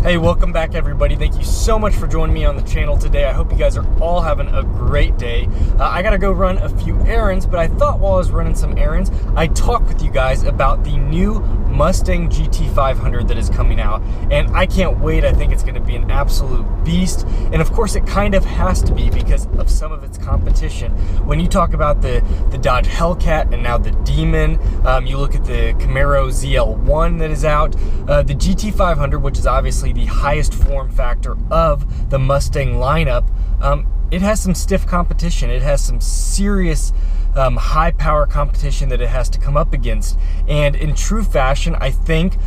Hey, welcome back everybody. Thank you so much for joining me on the channel today. I hope you guys are all having a great day. I gotta go run a few errands, but I thought while I was running some errands, I'd talk with you guys about the new Mustang GT500 that is coming out. And I can't wait. I think it's gonna be an absolute beast. And of course it kind of has to be because of some of its competition. When you talk about the Dodge Hellcat and now the Demon, you look at the Camaro ZL1 that is out, the GT500, which is obviously the highest form factor of the Mustang lineup, it has some stiff competition. It has some serious high power competition that it has to come up against. And in true fashion, I think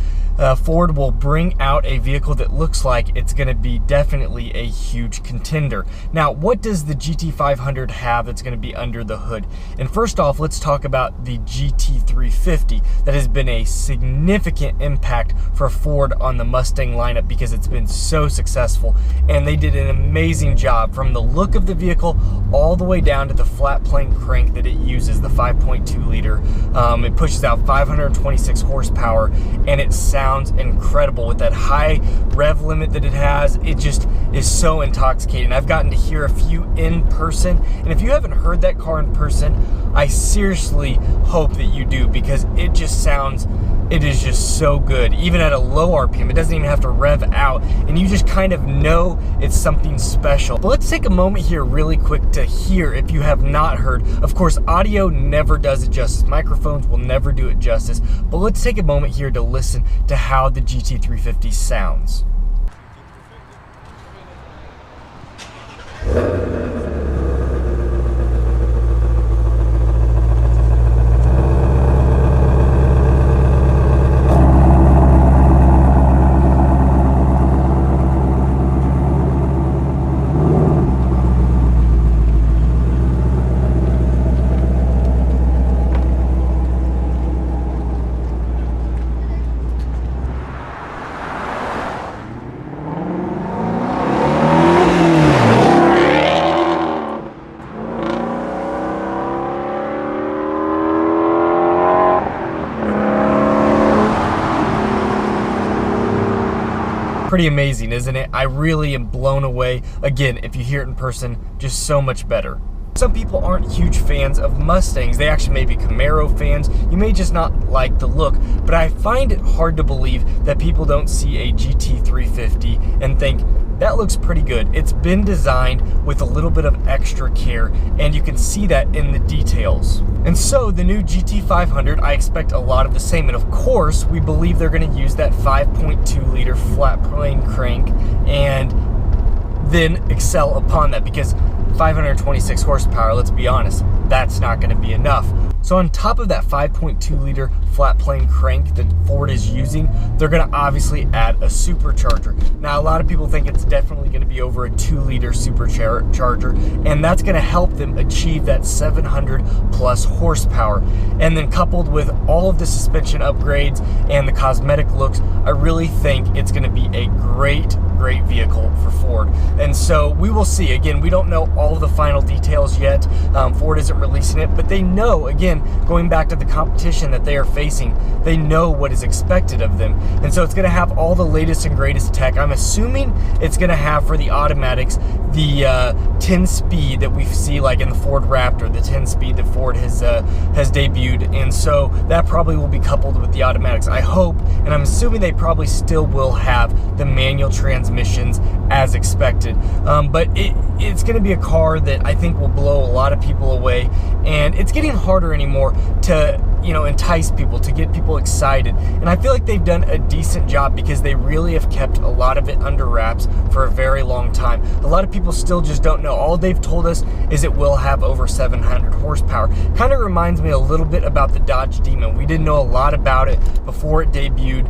Ford will bring out a vehicle that looks like it's going to be definitely a huge contender. Now, what does the GT500 have that's going to be under the hood? And first off, let's talk about the GT350 that has been a significant impact for Ford on the Mustang lineup because it's been so successful. And they did an amazing job from the look of the vehicle all the way down to the flat plane crank that it uses, the 5.2 liter. It pushes out 526 horsepower and it sounds incredible with that high rev limit that it has. It just is so intoxicating. I've gotten to hear a few in person, and if you haven't heard that car in person, I seriously hope that you do, because it just sounds, it is just so good. Even at a low RPM, it doesn't even have to rev out, and you just kind of know it's something special. But let's take a moment here really quick to hear, if you have not heard. Of course, audio never does it justice. Microphones will never do it justice. But let's take a moment here to listen to how the GT350 sounds. Pretty amazing, isn't it? I really am blown away. Again, if you hear it in person, just so much better. Some people aren't huge fans of Mustangs. They actually may be Camaro fans. You may just not like the look, but I find it hard to believe that people don't see a GT350 and think, that looks pretty good. It's been designed with a little bit of extra care, and you can see that in the details. And so the new GT500, I expect a lot of the same. And of course, we believe they're going to use that 5.2 liter flat plane crank and then excel upon that, because 526 horsepower, let's be honest, that's not going to be enough. So on top of that 5.2 liter flat plane crank that Ford is using, they're going to obviously add a supercharger. Now, a lot of people think it's definitely going to be over a 2 liter supercharger, and that's going to help them achieve that 700 plus horsepower. And then coupled with all of the suspension upgrades and the cosmetic looks, I really think it's going to be a great vehicle for Ford. And so we will see. Again, we don't know all of the final details yet. Ford isn't releasing it, but they know, again, going back to the competition that they are facing, they know what is expected of them. And so it's going to have all the latest and greatest tech. I'm assuming it's going to have, for the automatics, the 10-speed that we see like in the Ford Raptor, the 10-speed that Ford has debuted. And so that probably will be coupled with the automatics, I hope. And I'm assuming they probably still will have the manual transmissions as expected. But it's going to be a car that I think will blow a lot of people away. And it's getting harder anymore to, entice people, to get people excited. And I feel like they've done a decent job because they really have kept a lot of it under wraps for a very long time. A lot of people still just don't know. All they've told us is it will have over 700 horsepower. Kind of reminds me a little bit about the Dodge Demon. We didn't know a lot about it before it debuted,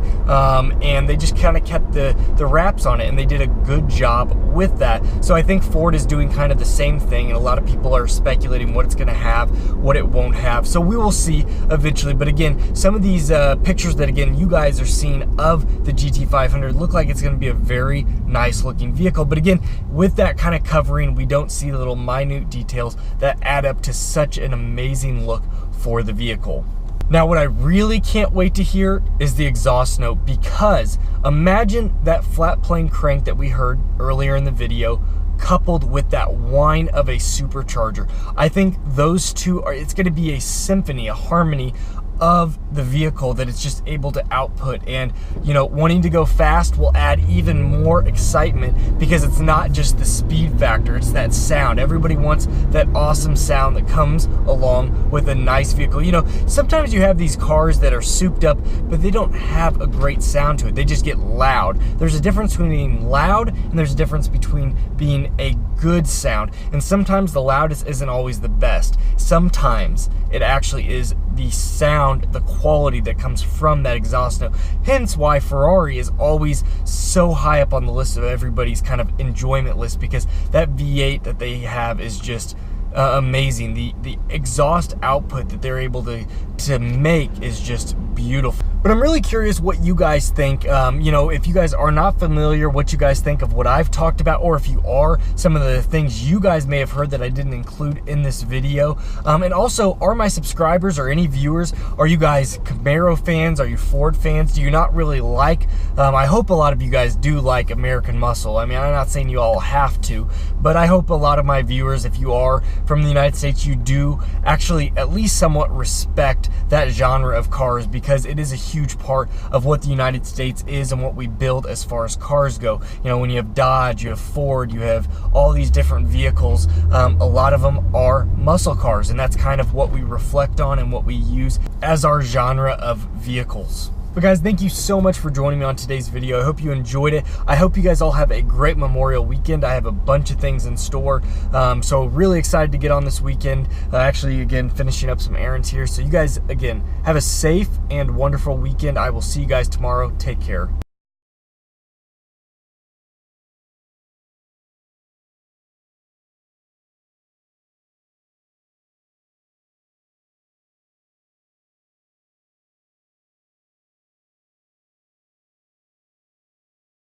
and they just kind of kept the wraps on it, and they did a good job with that. So I think Ford is doing kind of the same thing, and a lot of people are speculating what it's going to have, what it won't have. So we will see eventually. But again, some of these pictures that, again, you guys are seeing of the GT500 look like it's going to be a very nice looking vehicle. But again, with that kind of covering, we don't see the little minute details that add up to such an amazing look for the vehicle. Now, what I really can't wait to hear is the exhaust note, because imagine that flat plane crank that we heard earlier in the video coupled with that whine of a supercharger. I think those two it's going to be a symphony, a harmony of the vehicle that it's just able to output. And wanting to go fast will add even more excitement, because it's not just the speed factor, it's that sound. Everybody wants that awesome sound that comes along with a nice vehicle. Sometimes you have these cars that are souped up, but they don't have a great sound to it. They just get loud. There's a difference between being loud and there's a difference between being a good sound. And sometimes the loudest isn't always the best. Sometimes it actually is the sound, the quality that comes from that exhaust note. Hence why Ferrari is always so high up on the list of everybody's kind of enjoyment list, because that V8 that they have is just amazing. The exhaust output that they're able to make is just beautiful. But I'm really curious what you guys think. If you guys are not familiar, what you guys think of what I've talked about, or if you are, some of the things you guys may have heard that I didn't include in this video. And also, are my subscribers or any viewers, are you guys Camaro fans? Are you Ford fans? Do you not really like, I hope a lot of you guys do like American Muscle. I mean, I'm not saying you all have to, but I hope a lot of my viewers, if you are from the United States, you do actually at least somewhat respect that genre of cars, because it is a huge part of what the United States is and what we build as far as cars go. When you have Dodge, you have Ford, you have all these different vehicles, a lot of them are muscle cars, and that's kind of what we reflect on and what we use as our genre of vehicles. But guys, thank you so much for joining me on today's video. I hope you enjoyed it. I hope you guys all have a great Memorial weekend. I have a bunch of things in store, so really excited to get on this weekend. Actually, again, finishing up some errands here. So you guys, again, have a safe and wonderful weekend. I will see you guys tomorrow. Take care.